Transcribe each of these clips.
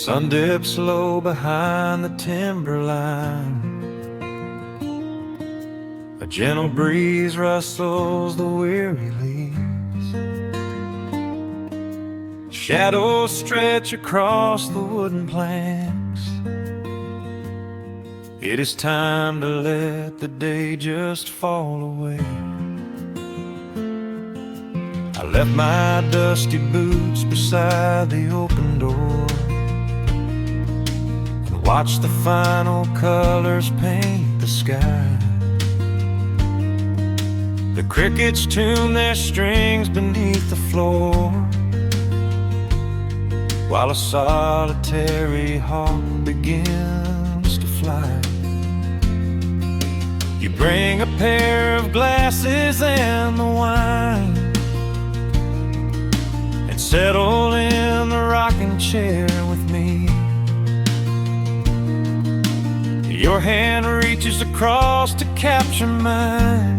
sun dips low behind the timberline. A gentle breeze rustles the weary leaves. Shadows stretch across the wooden planks. It is time to let the day just fall away. I left my dusty boots beside the open door and watched the final colors paint the sky. The crickets tune their strings beneath the floor, while a solitary hawk begins to fly. You bring a pair of glasses and the wine, and settle in the rocking chair with me. Your hand reaches across to capture mine,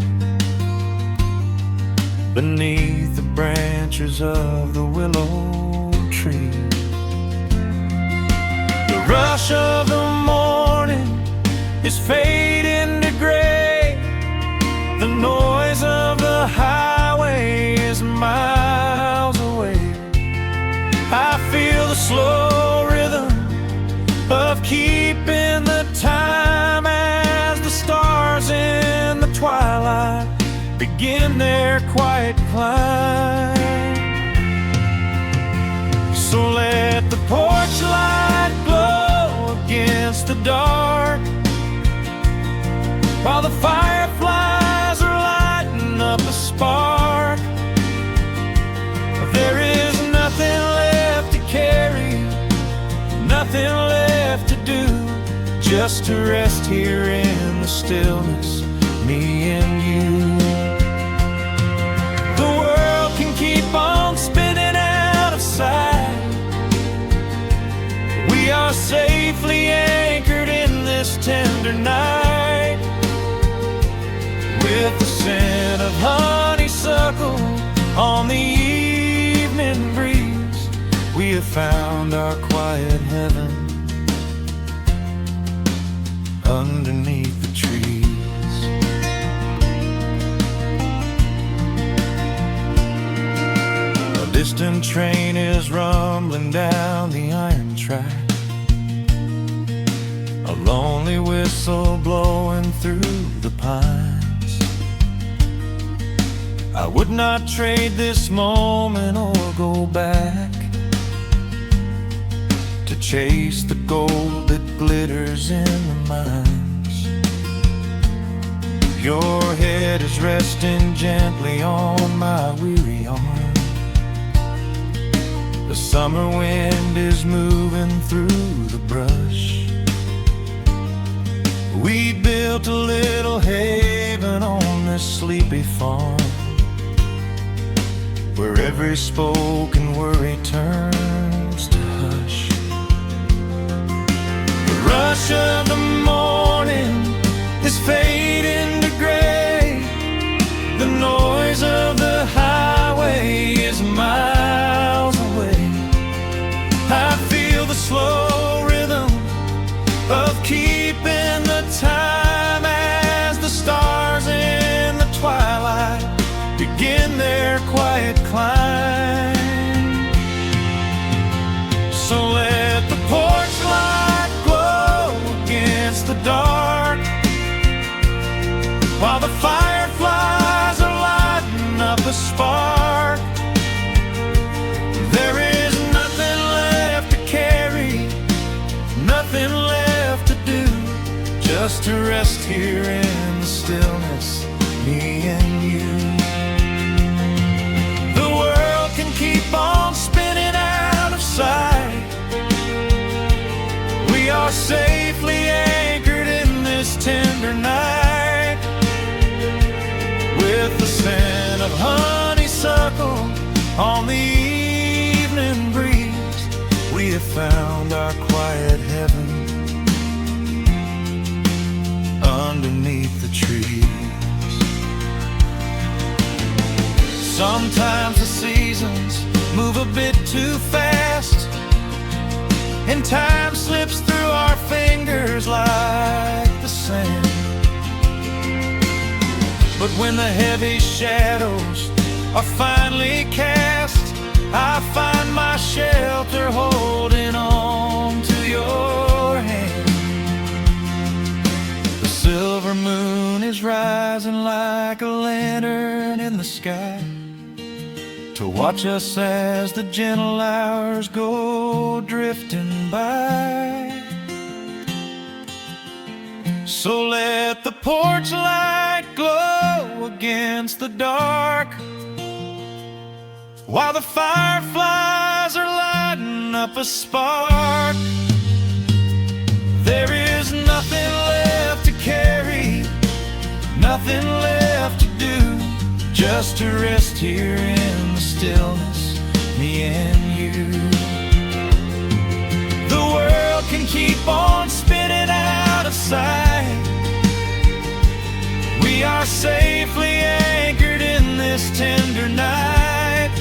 beneath the branches of the willow tree. The rush of the morning is fading to gray. The noise of the highway is miles away. I feel the slow rhythm of keeping the time as the stars in the twilight begin their quiet climb. So let the porch light glow against the dark, while the fireflies are lighting up a spark. There is nothing left to carry, nothing left to do, just to rest here in the stillness, me and you. The world can keep on spinning out of sight. We are safely anchored in this tender night. With the scent of honeysuckle on the evening breeze, we have found our quiet heaven underneath the trees. A distant train is rumbling down the iron track, a lonely whistle blowing through the pines. I would not trade this moment or go back to chase the gold that glitters in the mines. Your head is resting gently on my weary arm. The summer wind is moving through the brush. We built a little haven on this sleepy farm, where every spoken worry turns to hush. The rush of the morning is fading to gray. The noise of the highway is miles away. I feel the slow rhythm of keeping the time as the stars in the twilight begin their quiet climb. So let the porch light glow against the dark, while the fireflies are lighting up a spark. There is nothing left to carry, nothing left to do, just to rest here in the stillness, me and you. Keep on spinning out of sight. We are safely anchored in this tender night. With the scent of honeysuckle on the evening breeze, we have found our quiet heaven underneath the trees. Sometimes the seasons move a bit too fast, and time slips through our fingers like the sand. But when the heavy shadows are finally cast, I find my shelter holding on to your hand. The silver moon is rising like a lantern in the sky to watch us as the gentle hours go drifting by. So let the porch light glow against the dark, while the fireflies are lighting up a spark. There is nothing left to carry, nothing left to do, just to rest here in the stillness, me and you. The world can keep on spinning out of sight. We are safely anchored in this tender night.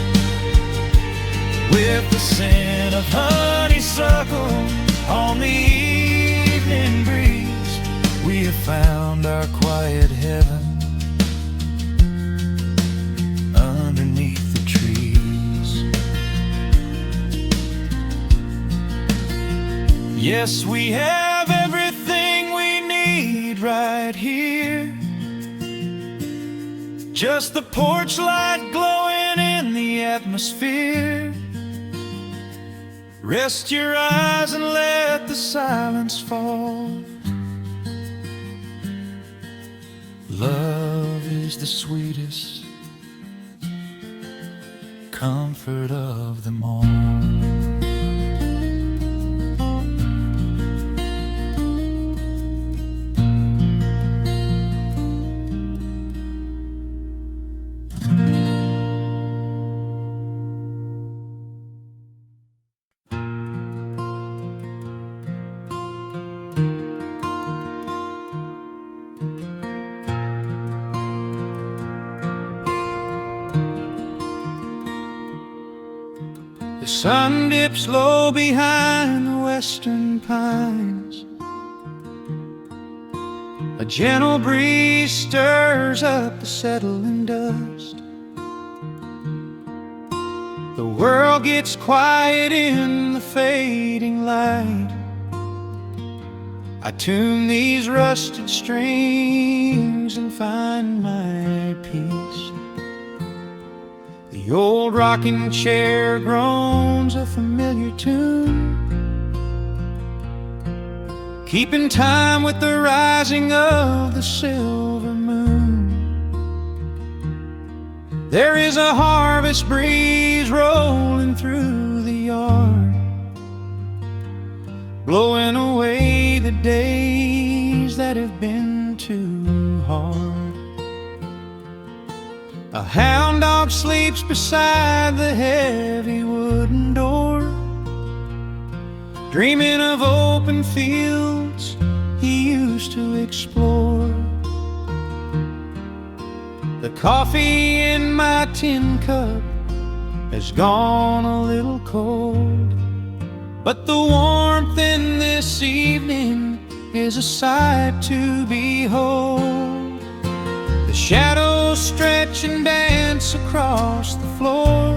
With the scent of honeysuckle on the evening breeze, we have found our quiet heaven underneath the trees. Yes, we have everything we need right here. Just the porch light glowing in the atmosphere. Rest your eyes and let the silence fall. Love is the sweetest comfort of them all. The sun dips low behind the western pines. A gentle breeze stirs up the settling dust. The world gets quiet in the fading light. I tune these rusted strings and find my peace. The old rocking chair groans a familiar tune, keeping time with the rising of the silver moon. There is a harvest breeze rolling through the yard, blowing away the days that have been too hard. A hound dog sleeps beside the heavy wooden door, dreaming of open fields he used to explore. The coffee in my tin cup has gone a little cold, but the warmth in this evening is a sight to behold. The shadows stretch and dance across the floor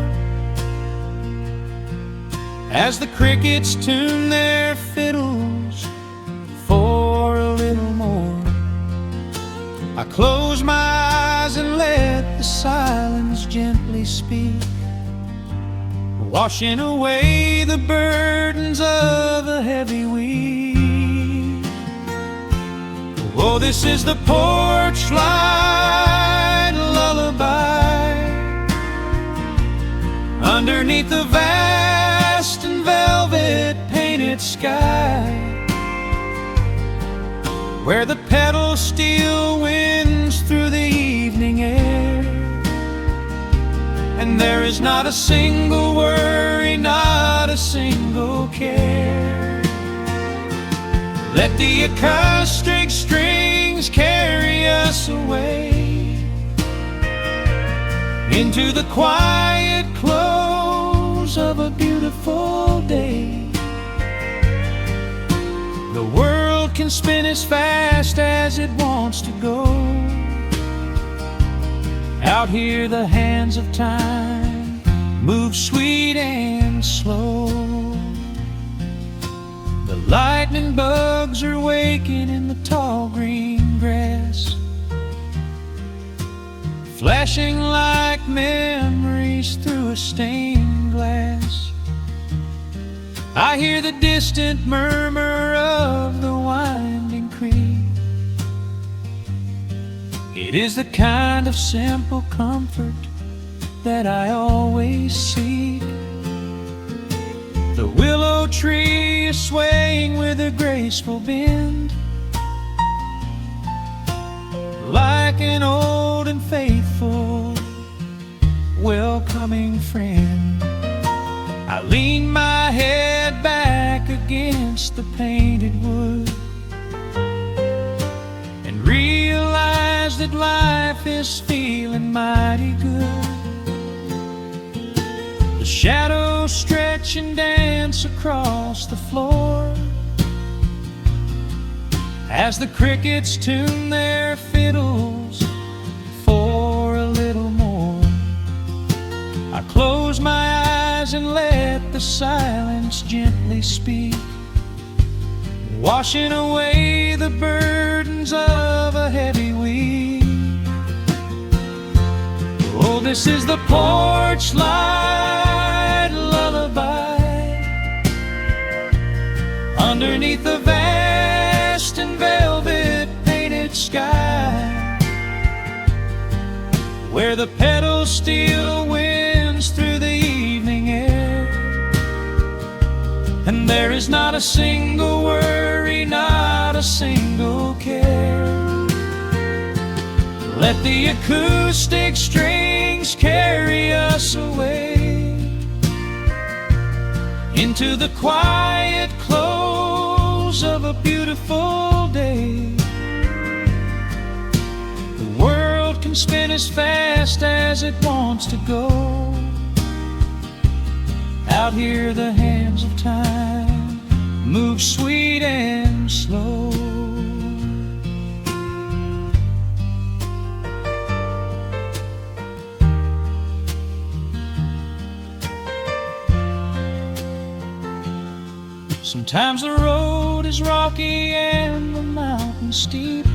as the crickets tune their fiddles for a little more. I close my eyes and let the silence gently speak, washing away the burdens of a heavy week. Oh, this is the porch light lullaby underneath the vast and velvet painted sky, where the petals steal winds through the evening air, and there is not a single worry, not a single care. Let the acoustic strings carry us away into the quiet close of a beautiful day. The world can spin as fast as it wants to go. Out here the hands of time move sweet and slow. The lightning bugs are waking in the tall green grass, flashing like memories through a stained glass. I hear the distant murmur of the winding creek. It is the kind of simple comfort that I always seek. The willow tree is swaying with a graceful bend, like an old and faithful welcoming friend. I lean my head back against the painted wood and realize that life is feeling mighty good. The shadows stretch and dance across the floor as the crickets tune their fiddles for a little more. I close my eyes and let the silence gently speak, washing away the burdens of a heavy week. Oh, this is the porch light lullaby underneath the vast and velvet painted sky, where the petals steal winds through the evening air, and there is not a single worry, not a single care. Let the acoustic strings carry us away into the quiet close of a beautiful day. The world can spin as fast as it wants to go. Out here the hands of time move sweet and slow. Sometimes the road is rocky and the mountain steep.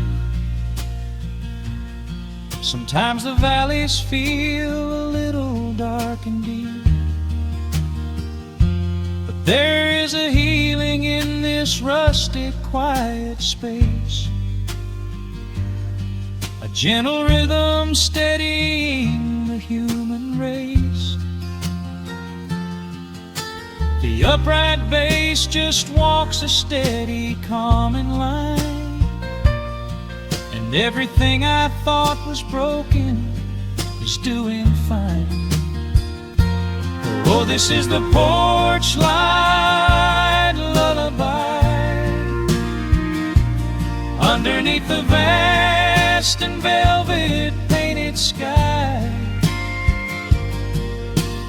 Sometimes the valleys feel a little dark and deep. But there is a healing in this rustic, quiet space, a gentle rhythm steadying the human race. The upright bass just walks a steady, calming line, and everything I thought was broken is doing fine. Oh, this is the porch light lullaby underneath the vast and velvet painted sky,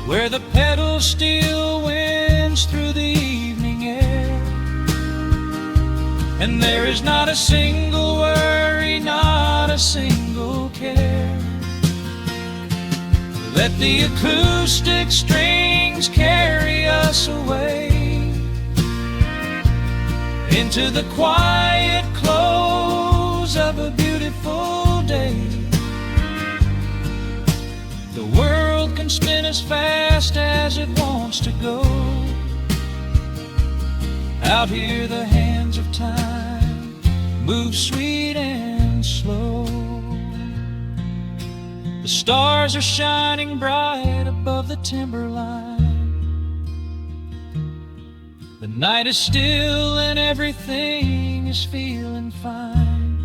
where the petals still winds through the evening air, and there is not a single worry, not a single care. Let the acoustic strings carry us away into the quiet close of a beautiful day. The world can spin as fast as it wants to go. Out here the hands of time move sweet and slow. The stars are shining bright above the timberline. The night is still and everything is feeling fine.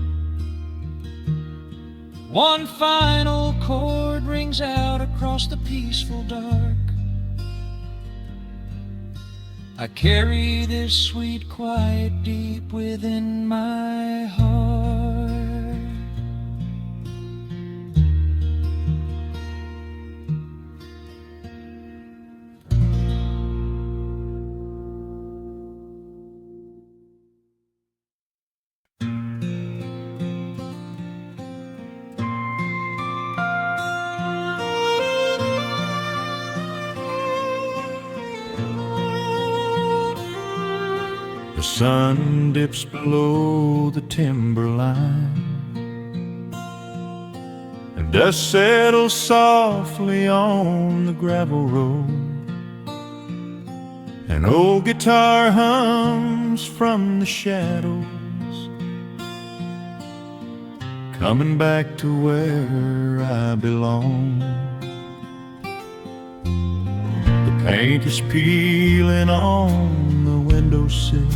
One final chord rings out across the peaceful dark. I carry this sweet quiet deep within my heart. sun dips below the timberline, and dust settles softly on the gravel road. An old guitar hums from the shadows, coming back to where I belong. The paint is peeling on the windowsill,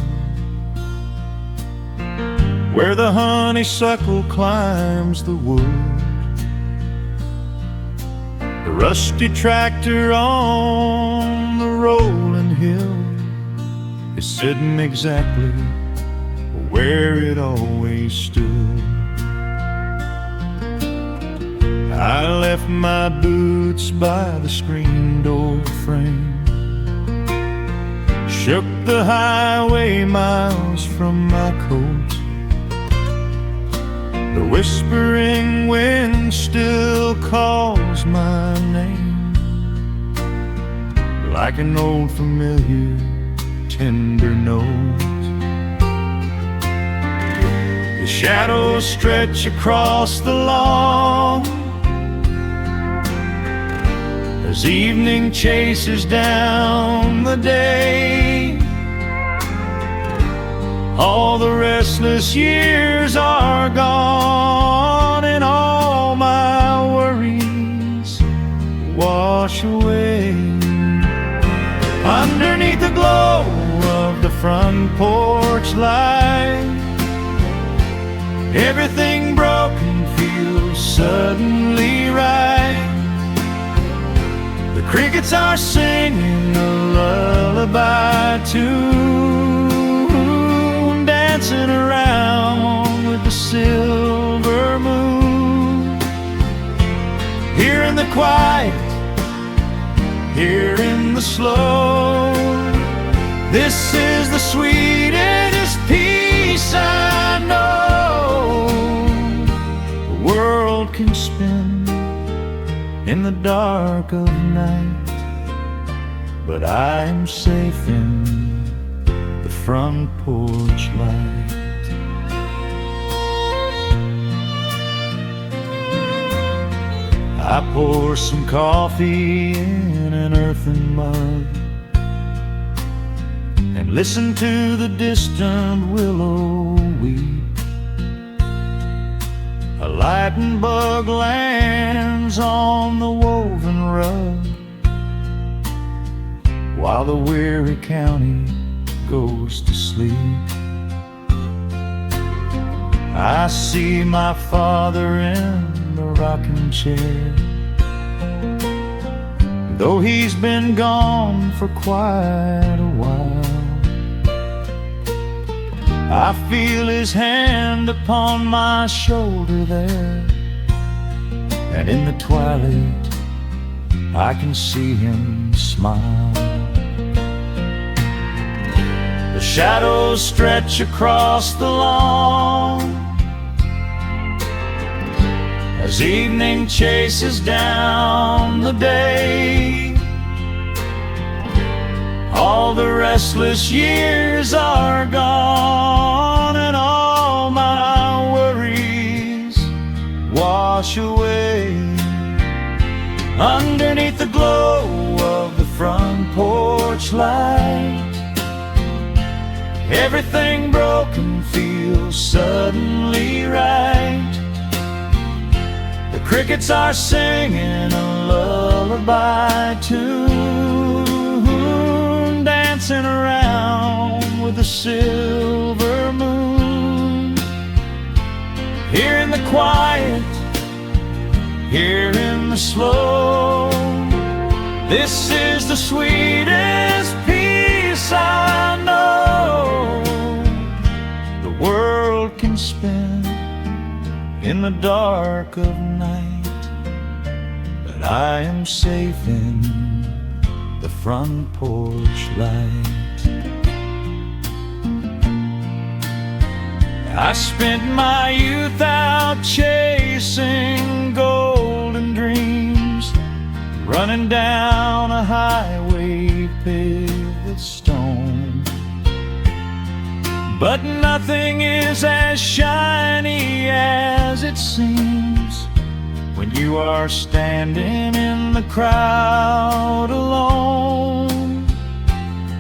where the honeysuckle climbs the wood. The rusty tractor on the rolling hill is sitting exactly where it always stood. I left my boots by the screen door frame, shook the highway miles from my coat. The whispering wind still calls my name, like an old familiar tender note. The shadows stretch across the lawn as evening chases down the day. All the restless years are gone, and all my worries wash away. Underneath the glow of the front porch light, everything broken feels suddenly right. The crickets are singing a lullaby tune, dancing around with the silver moon. Here in the quiet, here in the slow, this is the sweetest peace I know. The world can spin in the dark of night, but I am safe in the front porch light. I pour some coffee in an earthen mug and listen to the distant willow weep. A lightning bug lands on the woven rug, while the weary county goes to sleep. I see my father in the rocking chair, though he's been gone for quite a while. I feel his hand upon my shoulder there, and in the twilight I can see him smile. The shadows stretch across the lawn as evening chases down the day. All the restless years are gone, and all my worries wash away. Underneath the glow of the front porch light, everything broken feels suddenly right. The crickets are singing a lullaby tune, dancing around with the silver moon. Here in the quiet, here in the slow, this is the sweetest peace I know. The world can spin in the dark of night, but I am safe in the front porch light. I spent my youth out chasing golden dreams, running down a highway paved with stone. but nothing is as shiny as it seems when you are standing in the crowd alone.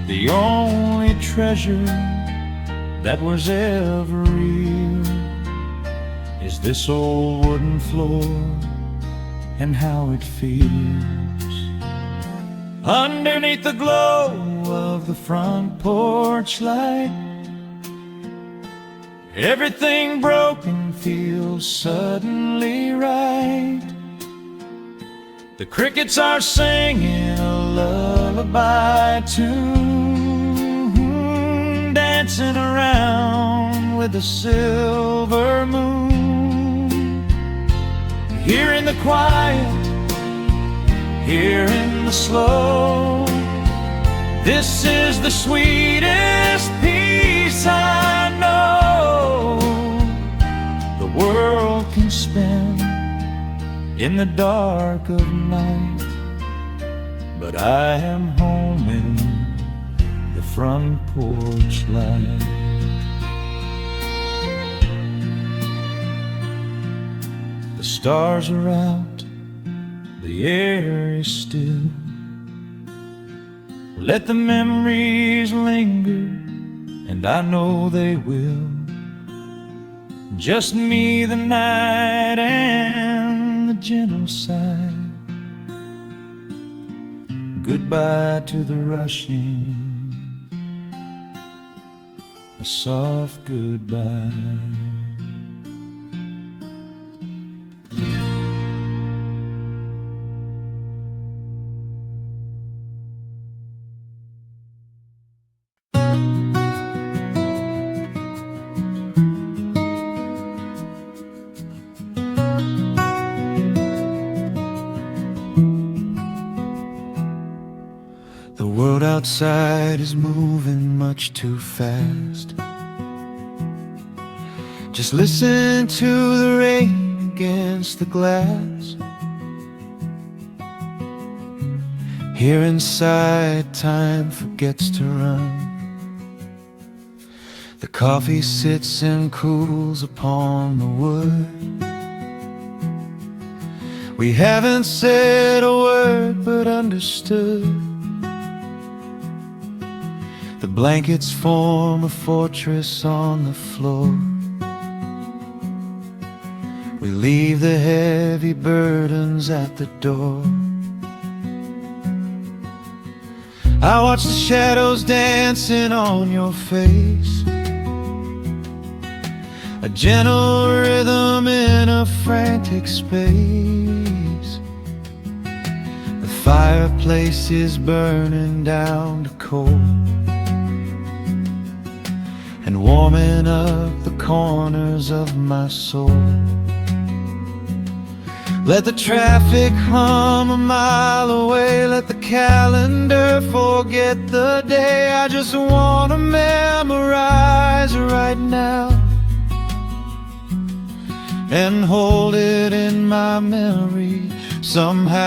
The only treasure that was ever real is this old wooden floor and how it feels underneath the glow of the front porch light. Everything broken feels suddenly right. The crickets are singing a lullaby tune, dancing around with the silver moon. Here in the quiet, here in the slow, this is the sweetest peace I know the world can spend in the dark of night. But I am home in the front porch light. The stars are out, the air is still. Let the memories linger, and I know they will. Just me, the night, and the gentle sigh. Goodbye to the rushing, a soft goodbye. The world outside is moving much too fast. Just listen to the rain against the glass. Here inside, time forgets to run. The coffee sits and cools upon the wood. We haven't said a word but understood. The blankets form a fortress on the floor. We leave the heavy burdens at the door. I watch the shadows dancing on your face, a gentle rhythm in a frantic space. The fireplace is burning down to coal and warming up the corners of my soul. Let the traffic hum a mile away, let the calendar forget the day. I just wanna memorize right now and hold it in my memory somehow.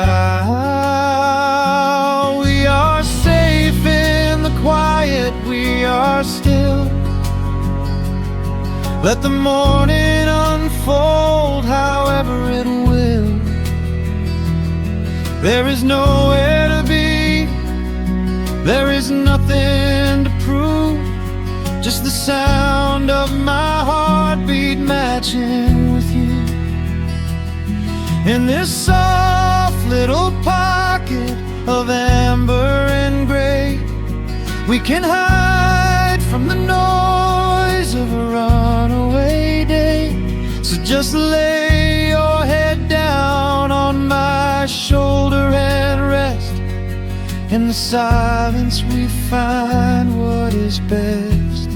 We are safe in the quiet, we are still. Let the morning unfold however it will. There is nowhere to be, there is nothing to prove, just the sound of my heartbeat matching with you. In this soft little pocket of amber and gray, we can hide from the noise of a runaway day. So just lay your head down on my shoulder and rest. In the silence we find what is best.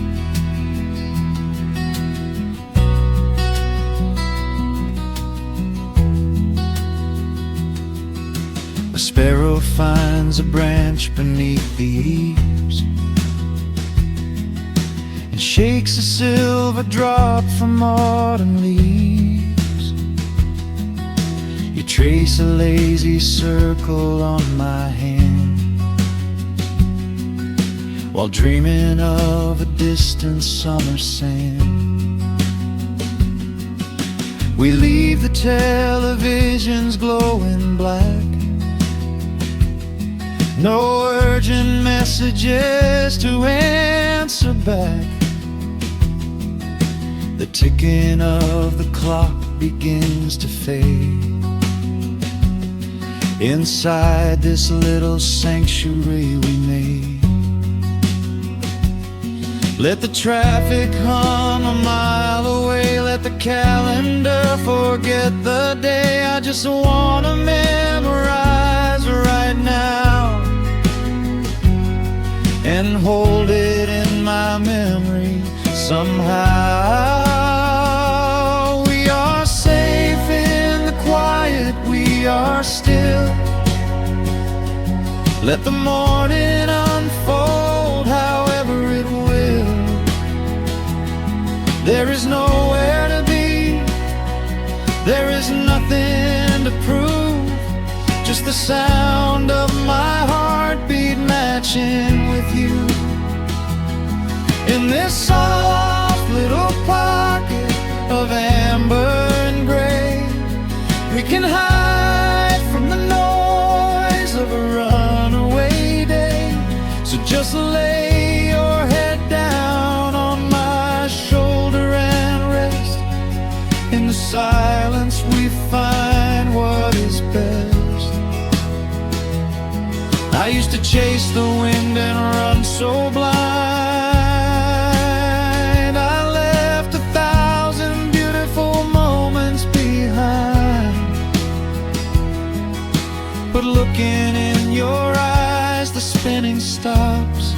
A sparrow finds a branch beneath the eaves and shakes a silver drop from autumn leaves. You trace a lazy circle on my hand, while dreaming of a distant summer sand. We leave the televisions glowing black, no urgent messages to answer back. The ticking of the clock begins to fade. Inside this little sanctuary we made, let the traffic hum a mile away, let the calendar forget the day. I just wanna memorize right now and hold it in my memory somehow. We are safe in the quiet, we are still. Let the morning unfold however it will. There is nowhere to be, there is nothing to prove, just the sound of my heartbeat matching with you. In this soft little pocket of amber and gray, we can hide from the noise of a runaway day. So just lay your head down on my shoulder and rest. In the silence we find what is best. I used to chase the wind and run so blind. I left 1,000 beautiful moments behind. But looking in your eyes, the spinning stops.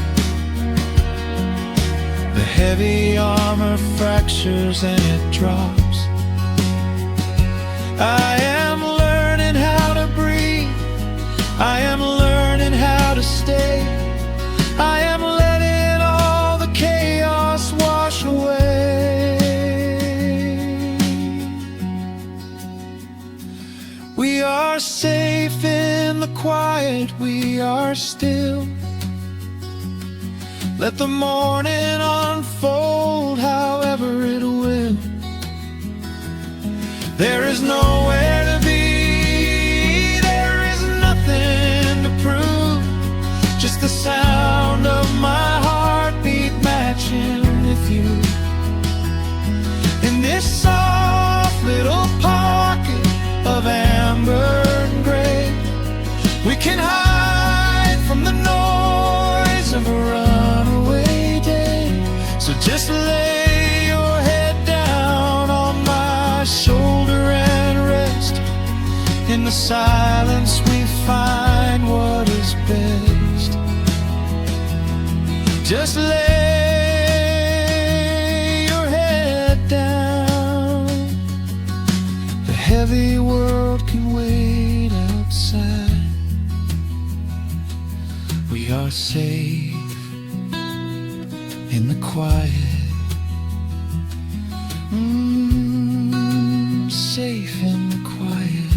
The heavy armor fractures and it drops. I am learning how to breathe, I am learning how to stay. I am letting all the chaos wash away. We are safe in the quiet, we are still. Let the morning unfold however it will. There is nowhere to be, there is nothing to prove, just the sound of my heartbeat matching with you. In this soft little pocket of amber and gray, we can hide from the noise of a runaway day. So just lay your head down on my shoulder and rest. In the silence we find what is best. Just lay your head down. The heavy world can wait outside. We are safe in the quiet. Safe in the quiet.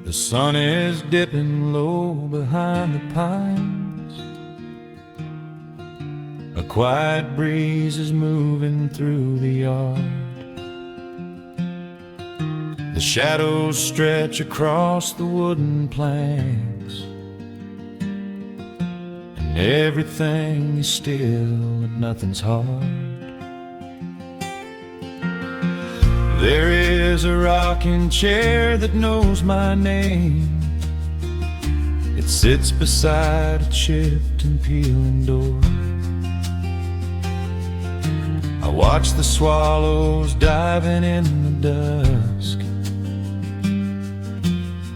The sun is dipping low behind the pines. A quiet breeze is moving through the yard. The shadows stretch across the wooden planks, and everything is still and nothing's hard. There is a rocking chair that knows my name. It sits beside a chipped and peeling door. I watch the swallows diving in the dusk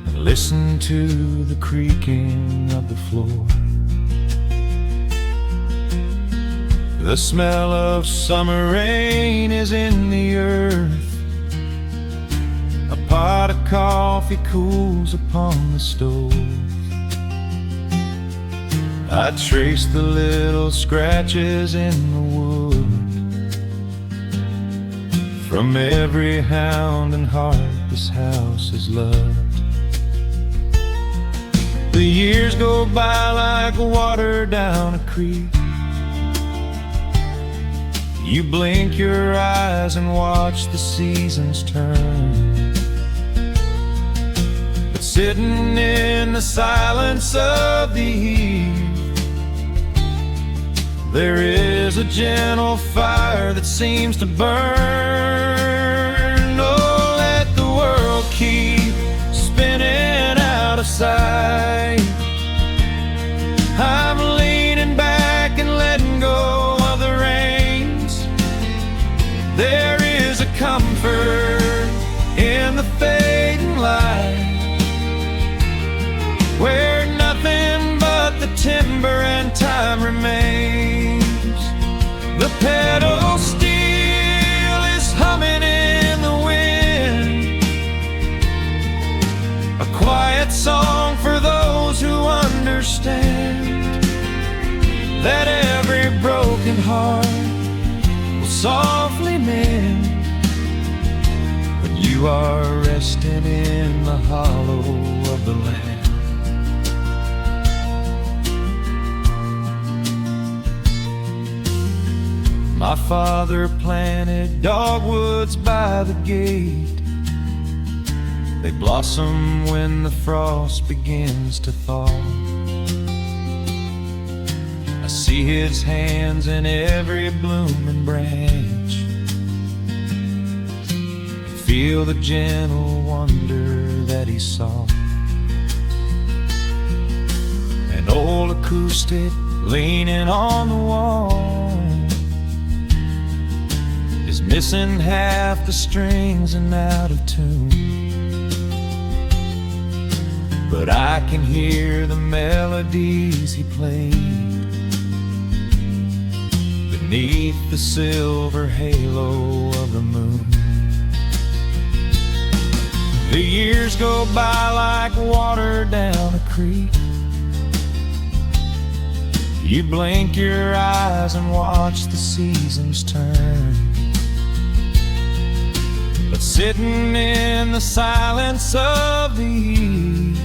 and listen to the creaking of the floor. The smell of summer rain is in the earth. A pot of coffee cools upon the stove. I trace the little scratches in the wood from every hound and heart this house has loved. The years go by like water down a creek. You blink your eyes and watch the seasons turn. But sitting in the silence of the eve, there is a gentle fire that seems to burn. Oh, let the world keep spinning out of sight. I'm leaning back and letting go of the reins. There is a comfort in the fading light, where nothing but the timber and time remains. The pedal steel is humming in the wind, a quiet song for those who understand that every broken heart will softly mend when you are resting in the hollow of the land. My father planted dogwoods by the gate. They blossom when the frost begins to thaw. I see his hands in every blooming branch, feel the gentle wonder that he saw. An old acoustic leaning on the wall is missing half the strings and out of tune, but I can hear the melodies he played beneath the silver halo of the moon. The years go by like water down a creek. You blink your eyes and watch the seasons turn. But sitting in the silence of the eve,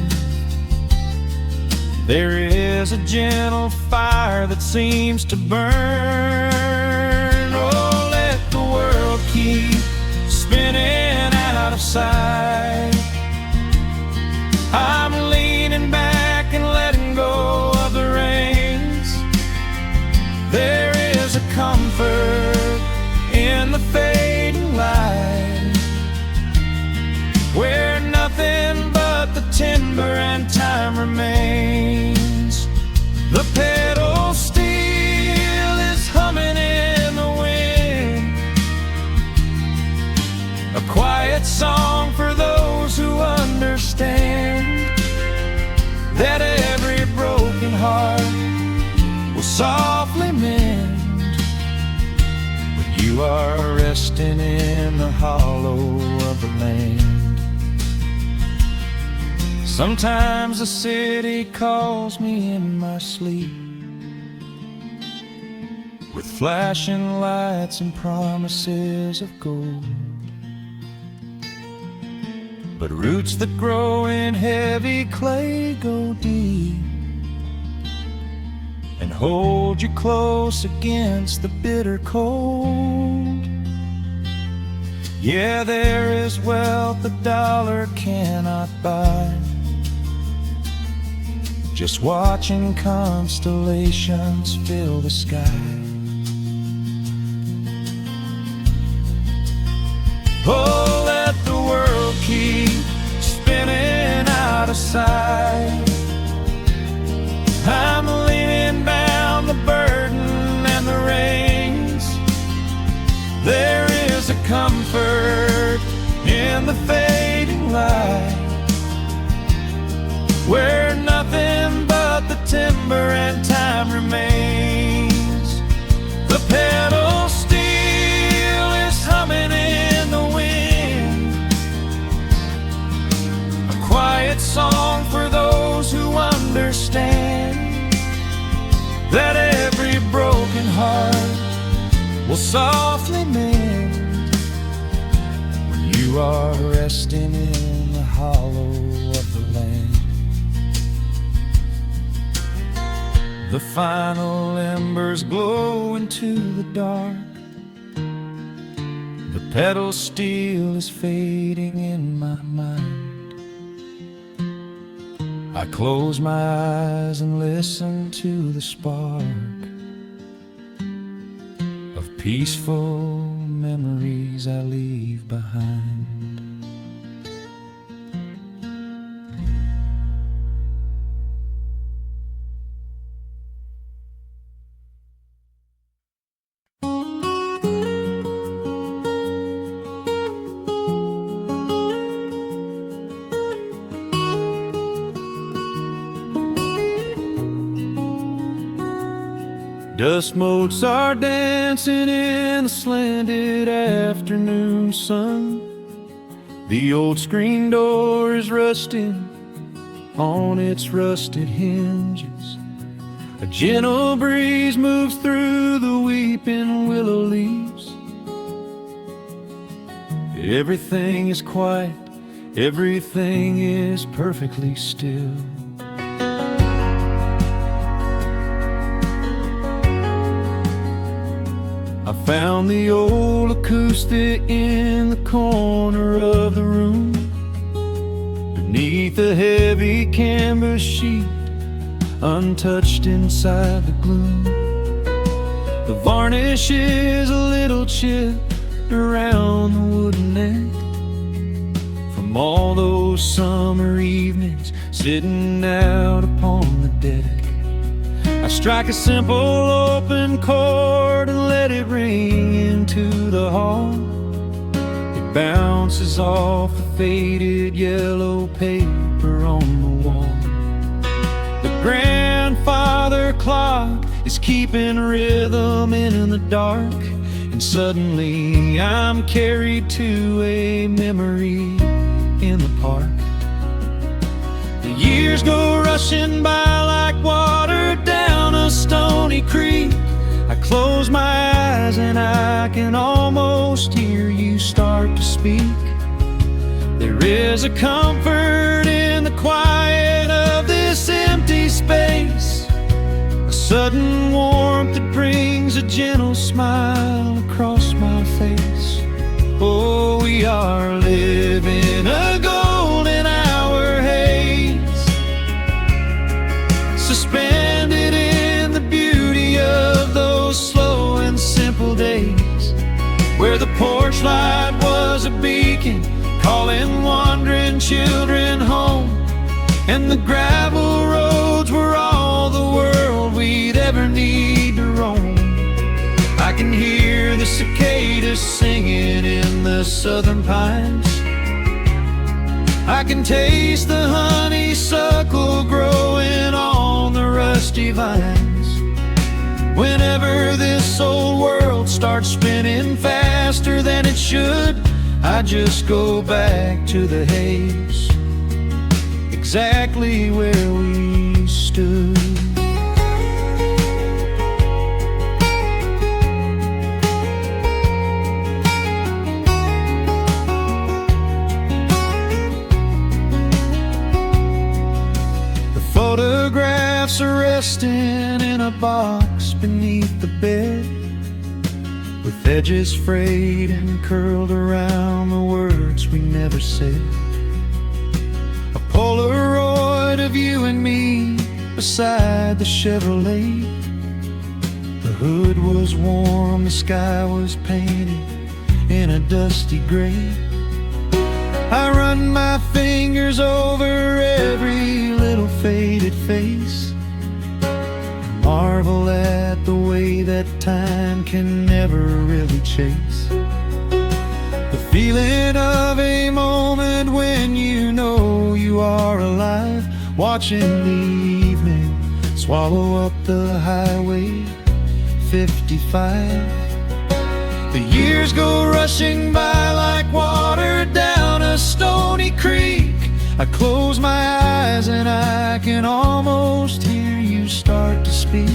there is a gentle fire that seems to burn. Oh, let the world keep spinning out of sight. I'm leaning back and letting go of the reins. There is a comfort in the fading light, where nothing but the timber and time remains. The pedal steel is humming in the wind, a quiet song for those who understand that every broken heart will softly mend when you are resting in the hollow of the land. Sometimes the city calls me in my sleep, with flashing lights and promises of gold, but roots that grow in heavy clay go deep and hold you close against the bitter cold. Yeah, there is wealth a dollar cannot buy, just watching constellations fill the sky. Oh, let the world keep spinning out of sight. I'm leaning down the burden and the reins. There is a comfort in the fading light, where nothing but the timber and time remains. The pedal steel is humming in the wind, a quiet song for those who understand will softly mend when you are resting in the hollow of the land. The final embers glow into the dark. The pedal steel is fading in my mind. I close my eyes and listen to the spark of peaceful memories I leave behind. Dust motes are dancing in the slanted afternoon sun. The old screen door is rusting on its rusted hinges. A gentle breeze moves through the weeping willow leaves. Everything is quiet, everything is perfectly still. I found the old acoustic in the corner of the room, beneath a heavy canvas sheet, untouched inside the gloom. The varnish is a little chipped around the wooden neck from all those summer evenings sitting out upon the deck. I strike a simple open chord and let it ring into the hall. It bounces off the faded yellow paper on the wall. The grandfather clock is keeping rhythm in the dark, and suddenly I'm carried to a memory in the park. The years go rushing by like water down a stony creek. I close my eyes and I can almost hear you start to speak. There is a comfort in the quiet of this empty space, a sudden warmth that brings a gentle smile across my face. Oh, we are living a golden hour haze, suspended in the beauty of those slow and simple days, where the porch light was a beacon calling wandering children home, and the gravel roads were all the world we'd ever need to roam. I can hear the cicadas singing in the southern pines. I can taste the honeysuckle growing on the rusty vines. Whenever this old world starts spinning faster than it should, I just go back to the haze, exactly where we stood. Photographs are resting in a box beneath the bed, with edges frayed and curled around the words we never said. A Polaroid of you and me beside the Chevrolet. The hood was warm, the sky was painted in a dusty gray. I run my fingers over every little faded face, marvel at the way that time can never really chase. The feeling of a moment when you know you are alive, watching the evening swallow up the highway 55. The years go rushing by like water down a stony creek. I close my eyes and I can almost hear you start to speak.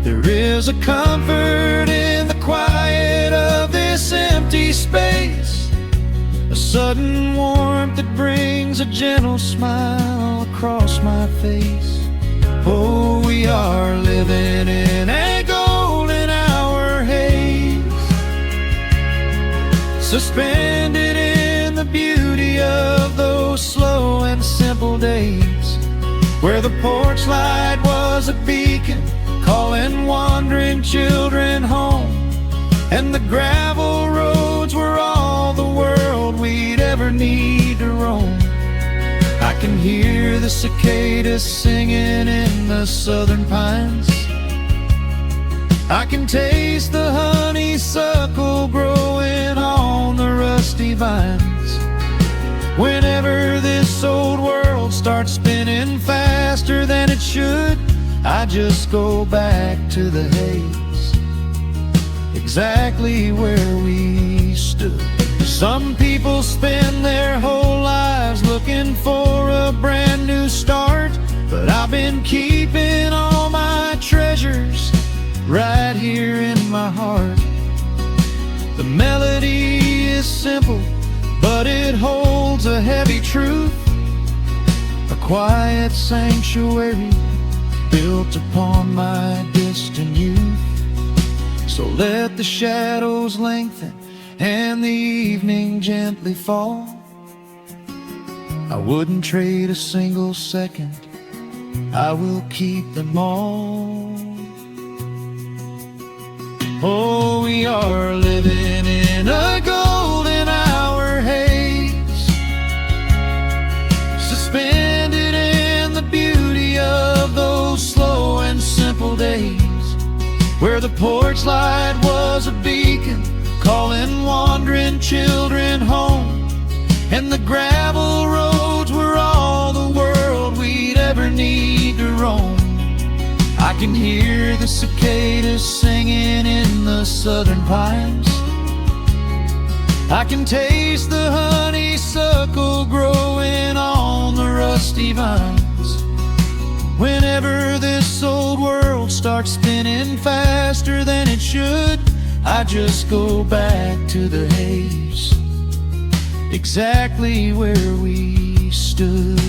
There is a comfort in the sudden warmth that brings a gentle smile across my face. Oh, we are living in a golden hour haze, suspended in the beauty of those slow and simple days, where the porch light was a beacon calling wandering children home, and the gravel roads were all the world we'd ever need to roam. I can hear the cicadas singing in the southern pines. I can taste the honeysuckle growing on the rusty vines. Whenever this old world starts spinning faster than it should, I just go back to the haze, exactly where we stood. Some people spend their whole lives looking for a brand new start, but I've been keeping all my treasures right here in my heart. The melody is simple, but it holds a heavy truth, a quiet sanctuary built upon my distant youth. So let the shadows lengthen and the evening gently fall. I wouldn't trade a single second, I will keep them all. Oh, we are living in a golden hour haze, suspended in the beauty of those slow and simple days, where the porch light was a beacon calling wandering children home, and the gravel roads were all the world we'd ever need to roam. I can hear the cicadas singing in the southern pines. I can taste the honeysuckle growing on the rusty vines. Whenever this old world starts spinning faster than it should, I just go back to the haze, exactly where we stood.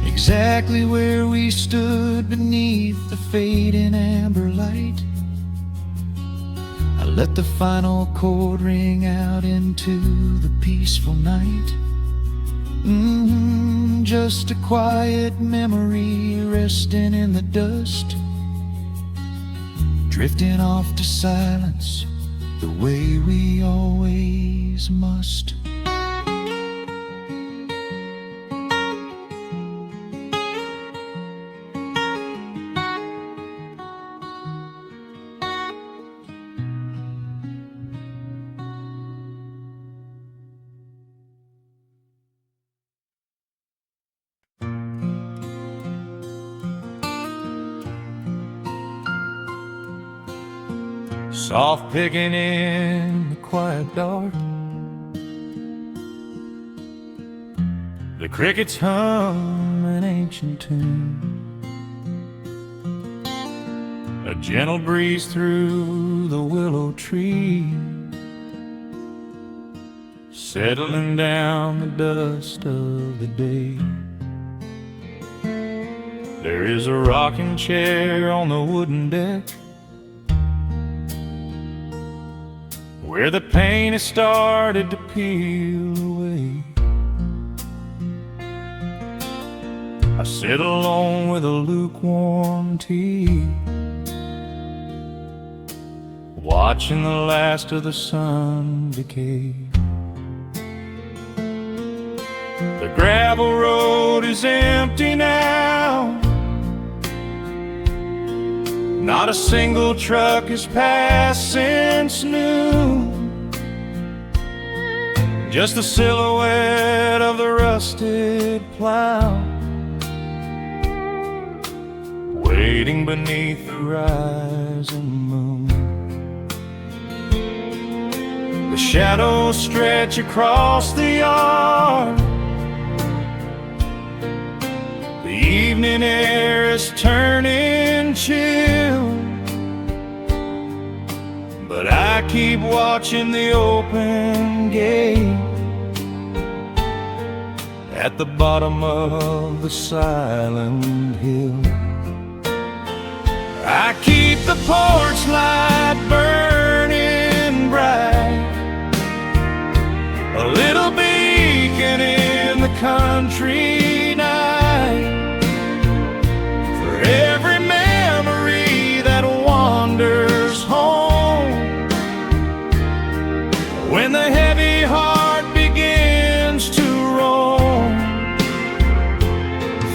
Exactly where we stood beneath the fading amber light. I let the final chord ring out into the peaceful night. Just a quiet memory resting in the dust, drifting off to silence the way we always must. Soft picking in the quiet dark, the crickets hum an ancient tune, a gentle breeze through the willow tree, settling down the dust of the day. There is a rocking chair on the wooden deck, where the paint has started to peel away. I sit alone with a lukewarm tea, watching the last of the sun decay. The gravel road is empty now, not a single truck has passed since noon. Just the silhouette of the rusted plow, waiting beneath the rising moon. The shadows stretch across the yard, evening air is turning chill, but I keep watching the open gate at the bottom of the silent hill. I keep the porch light burning bright, a little beacon in the country night, for every memory that wanders home. When the heavy heart begins to roam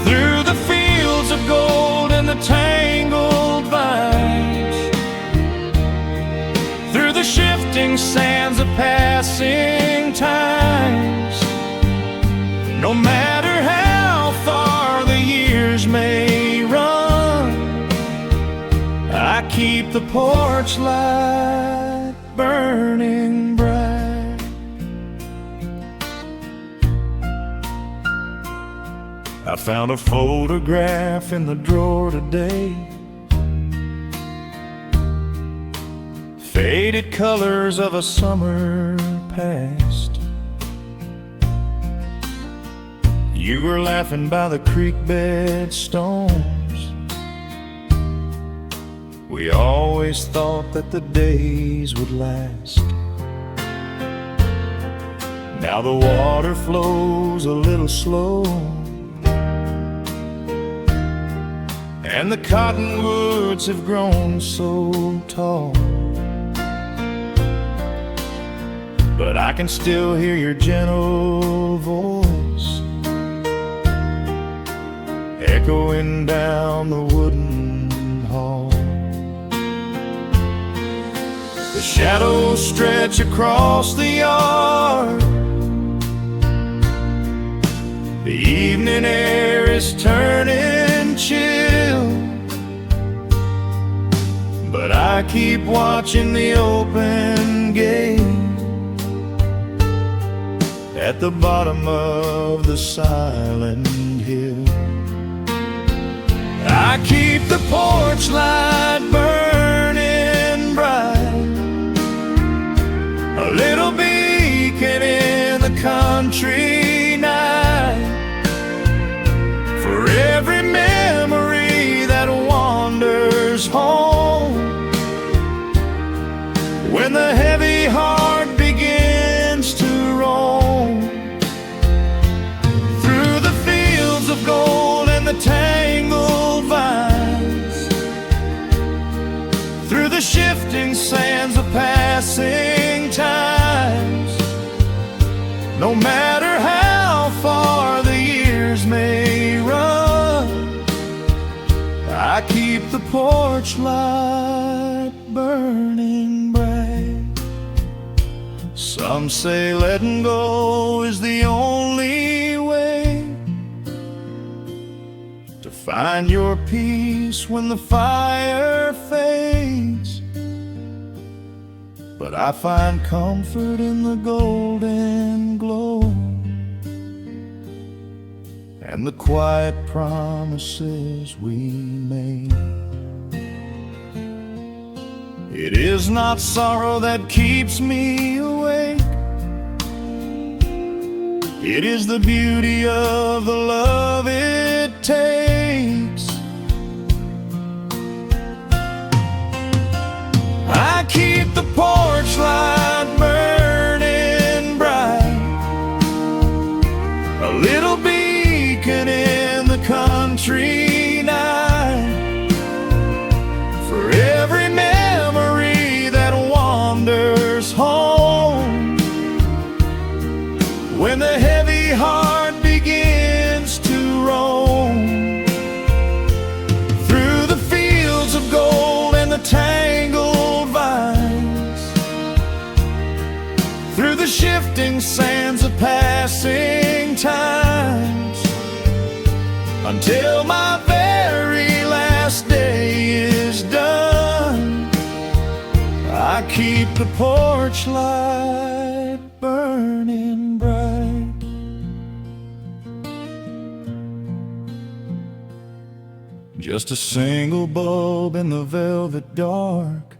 through the fields of gold and the tangled vines, through the shifting sands of passing times, no matter how far the years may run, I keep the porch light burning bright. I found a photograph in the drawer today, faded colors of a summer past. You were laughing by the creek bed stones. We always thought that the days would last. Now the water flows a little slow, and the cottonwoods have grown so tall, but I can still hear your gentle voice echoing down the wooden hall. The shadows stretch across the yard, the evening air is turning chill, but I keep watching the open gate at the bottom of the silent hill. I keep the porch light burning bright, a little beacon in the country night, for every memory that wanders home. When the heavy heart begins to roam through the fields of gold and the tangled vines, through the shifting sands of passing times, no matter how far the years may run, I keep the porch light burning bright. Some say letting go is the only way to find your peace when the fire fades, but I find comfort in the golden glow and the quiet promises we made. It is not sorrow that keeps me awake, it is the beauty of the love it takes. I keep the porch light burning bright, a little beacon in the country night, for every memory that wanders home. When the heavy heart begins to roam through the fields of gold and the tangled vines, through the shifting sands of passing times, until my very last day is done, I keep the porch light burning bright. just a single bulb in the velvet dark,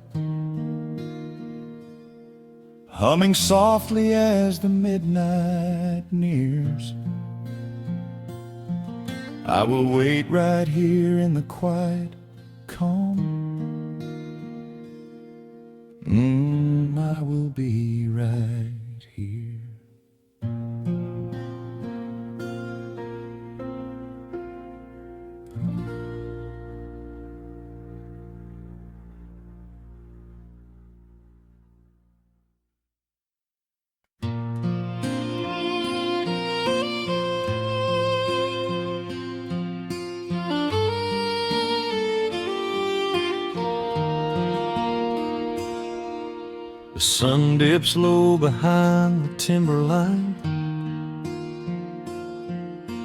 humming softly as the midnight nears. I will wait right here in the quiet calm. I will be right here. The sun dips low behind the timberline.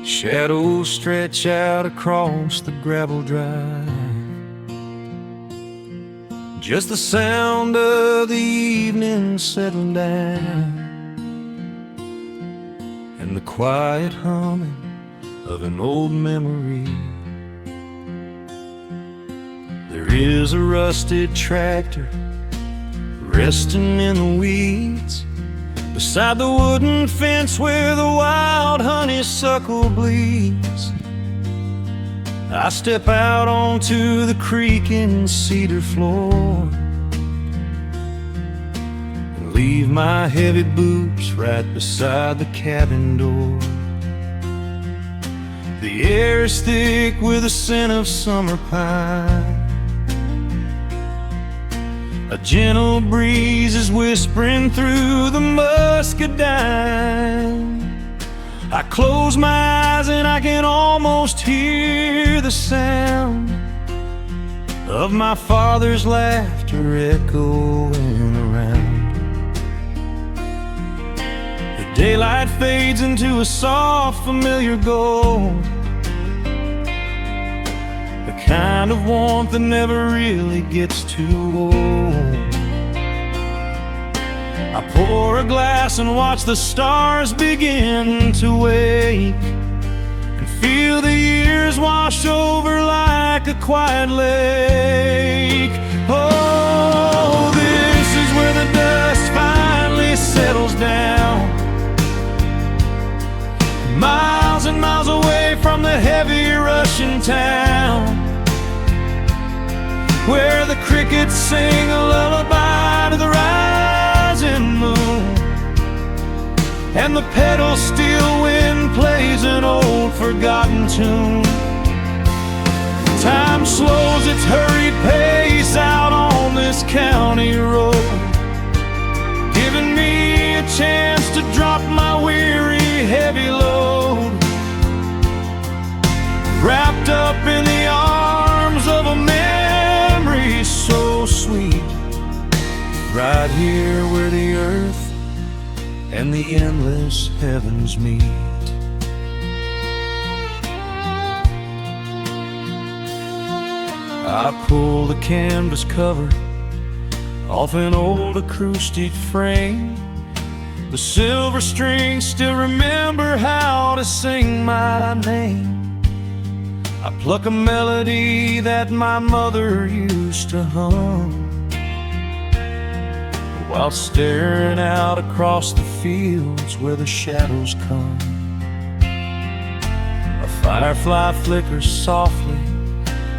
Shadows stretch out across the gravel drive. Just the sound of the evening settling down, and the quiet humming of an old memory. There is a rusted tractor resting in the weeds beside the wooden fence where the wild honeysuckle bleeds. I step out onto the creaking cedar floor and leave my heavy boots right beside the cabin door. The air is thick with the scent of summer pine. A gentle breeze is whispering through the muscadine. I close my eyes and I can almost hear the sound of my father's laughter echoing around. The daylight fades into a soft, familiar gold, the kind of warmth that never really gets too old. I pour a glass and watch the stars begin to wake, and feel the years wash over like a quiet lake. Oh, this is where the dust finally settles down, miles and miles away from the heavy Russian town, where the crickets sing a lullaby to the rising moon, and the pedal steel wind plays an old forgotten tune. Time slows its hurried pace out on this county road, giving me a chance to drop my weary heavy load, wrapped up in the arms of a memory so sweet, right here where the earth and the endless heavens meet. I pull the canvas cover off an old acoustic frame. The silver strings still remember how to sing my name. I pluck a melody that my mother used to hum while staring out across the fields where the shadows come. A firefly flickers softly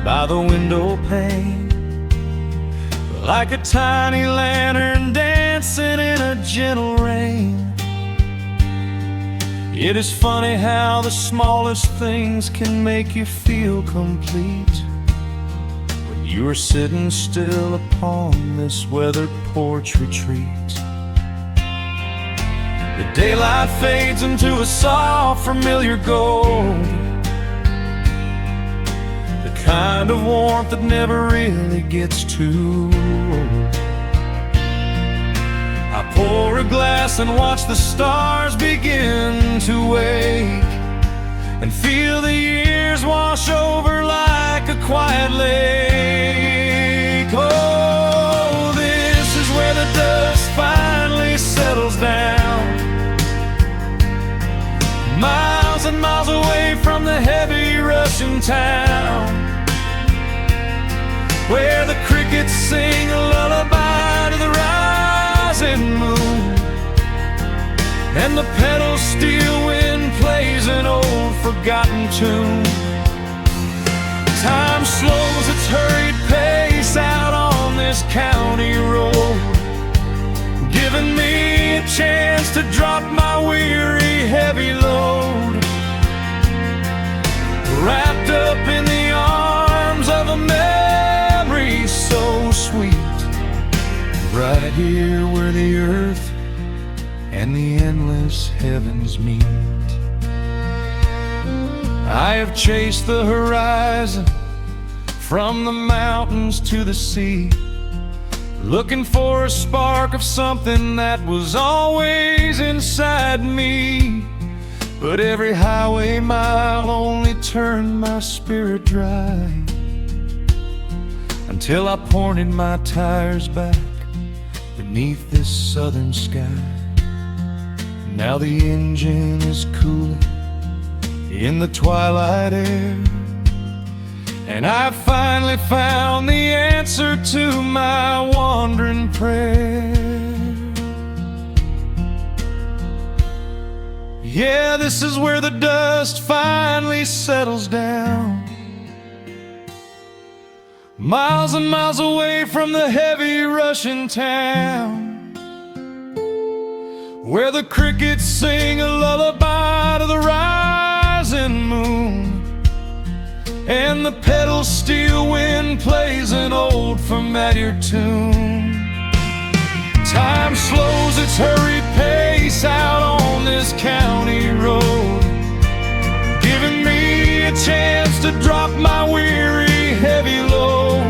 by the window pane, like a tiny lantern dancing in a gentle rain. It is funny how the smallest things can make you feel complete when you are sitting still upon this weathered porch retreat. The daylight fades into a soft, familiar gold, the kind of warmth that never really gets too old. I pour a glass and watch the stars begin to wake, and feel the years wash over like a quiet lake. Oh, this is where the dust finally settles down, miles and miles away from the heavy Russian town, where the crickets sing a lullaby to the rising moon, and the pedal steel wind plays an old forgotten tune. Time slows its hurried pace out on this county road, giving me a chance to drop my weary, heavy load, wrapped up in the arms of a memory so sweet, right here where the earth and the endless heavens meet. I have chased the horizon from the mountains to the sea, looking for a spark of something that was always inside me. But every highway mile only turned my spirit dry, until I pointed my tires back beneath this southern sky. Now the engine is cooling in the twilight air, and I finally found the answer to my wandering prayer. Yeah, this is where the dust finally settles down, miles and miles away from the heavy Russian town, where the crickets sing a lullaby to the rising moon, and the pedal steel wind plays an old familiar tune. Time slows its hurried pace out on this county road, giving me a chance to drop my weary, heavy load.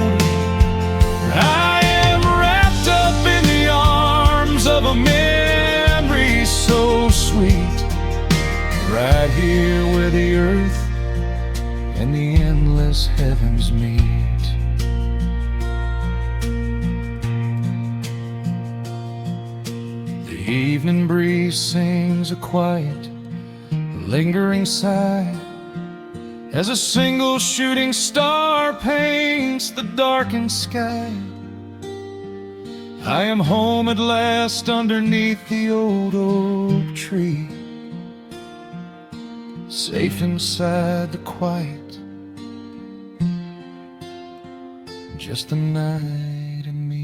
I am wrapped up in the arms of a memory so sweet, right here where the earth and the endless heavens meet. The evening breeze sings a quiet, lingering sigh, as a single shooting star paints the darkened sky. I am home at last underneath the old oak tree, safe inside the quiet, just the night and me.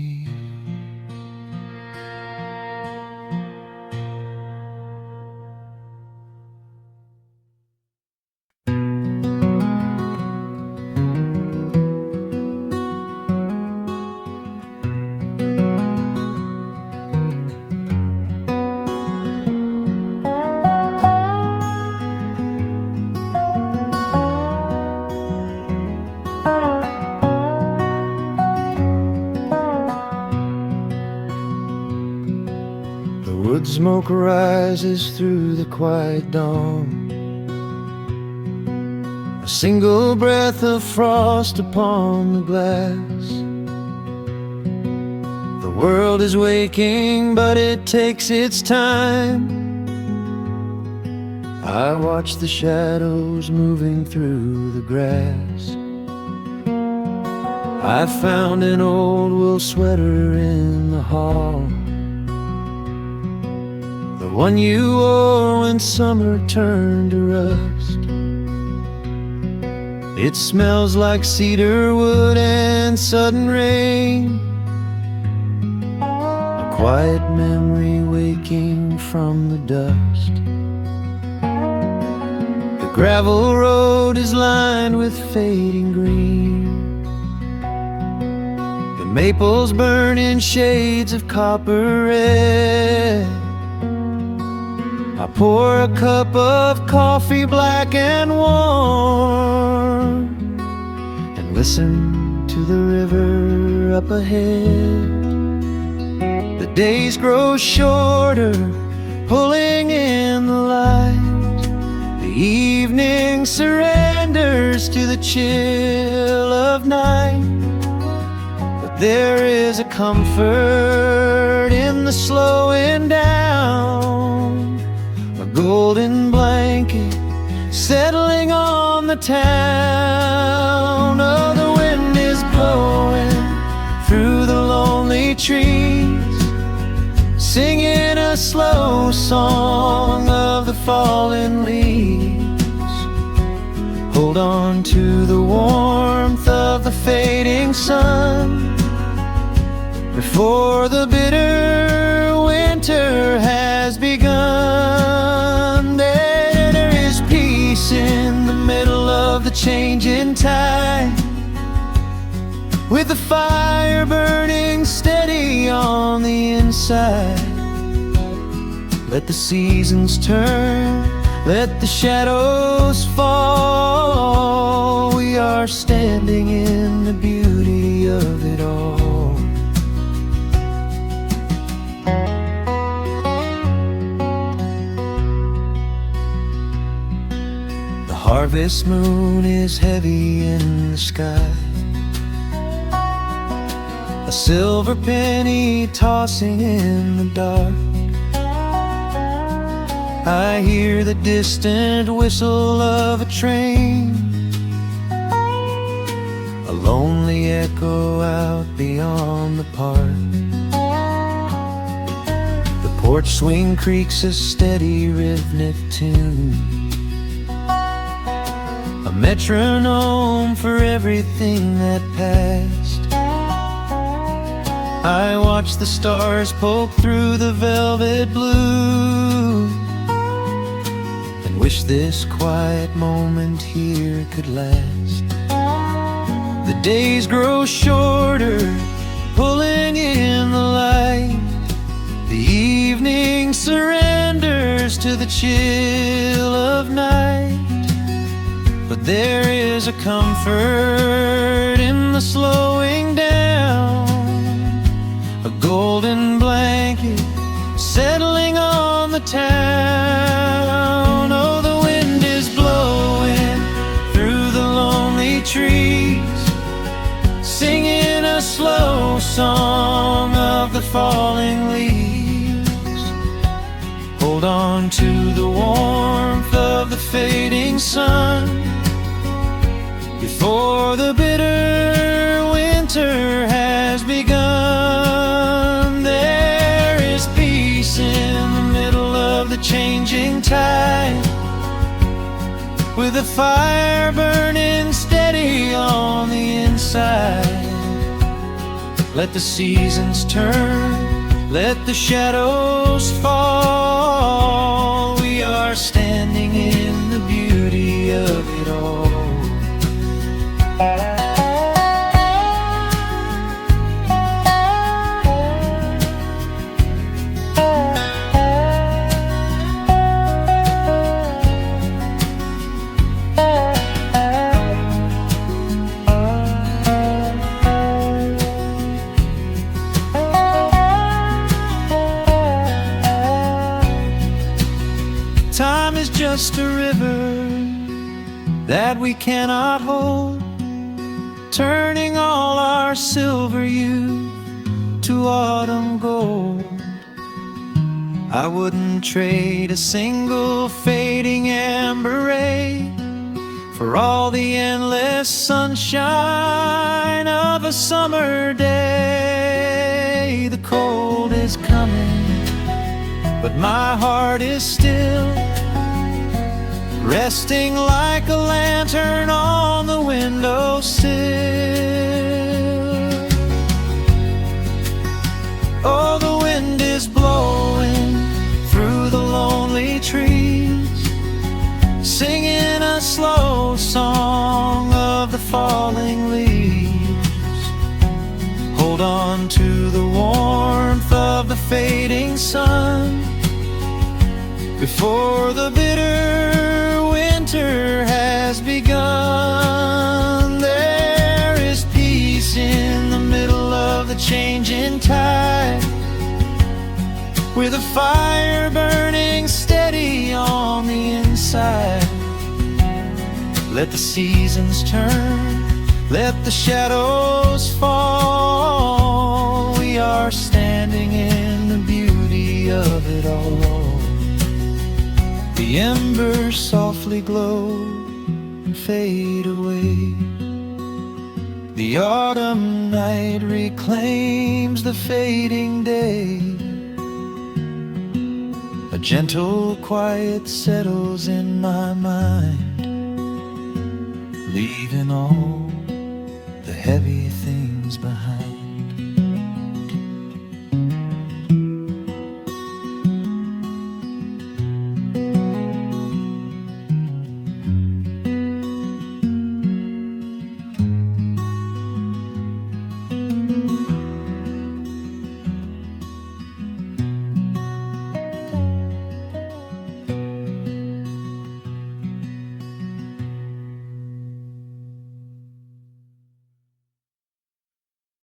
Wood smoke rises through the quiet dawn, a single breath of frost upon the glass. The world is waking, but it takes its time. I watch the shadows moving through the grass. I found an old wool sweater in the hall, the one you wore when summer turned to rust. It smells like cedar wood and sudden rain, a quiet memory waking from the dust. The gravel road is lined with fading green, the maples burn in shades of copper red. I pour a cup of coffee black and warm, and listen to the river up ahead. The days grow shorter, pulling in the light. The evening surrenders to the chill of night. But there is a comfort in the slowing down, a golden blanket settling on the town. Oh, the wind is blowing slow song of the fallen leaves. Hold on to the warmth of the fading sun before the bitter winter has begun. There is peace in the middle of the changing tide, with the fire burning steady on the inside. Let the seasons turn, let the shadows fall. We are standing in the beauty of it all. The harvest moon is heavy in the sky, a silver penny tossing in the dark. I hear the distant whistle of a train, a lonely echo out beyond the park. The porch swing creaks a steady rhythmic tune, a metronome for everything that passed. I watch the stars poke through the velvet blue, and wish this quiet moment here could last. The days grow shorter, pulling in the light. The evening surrenders to the chill of night. But there is a comfort in the slowing down, a golden blanket settling on the town. Oh, the wind is blowing through the lonely trees, singing a slow song of the falling leaves. Hold on to the warmth of the fading sun before the bitter winter has begun. There is peace in the middle of the changing tide, with a fire burning steady on the inside. Let the seasons turn, let the shadows fall. We are standing in the beauty of it all. Time is just a river that we cannot hold, turning all our silver youth to autumn gold. I wouldn't trade a single fading amber ray for all the endless sunshine of a summer day. The cold is coming, but my heart is still resting like a lantern on the windowsill. Oh, the wind is blowing through the lonely trees, singing a slow song of the falling leaves. Hold on to the warmth of the fading sun before the bitter winter has begun. There is peace in the middle of the changing tide, with a fire burning steady on the inside. Let the seasons turn, let the shadows fall. We are standing in the beauty of it all. The embers softly glow and fade away. The autumn night reclaims the fading day. gentle quiet settles in my mind, leaving all the heavy things behind.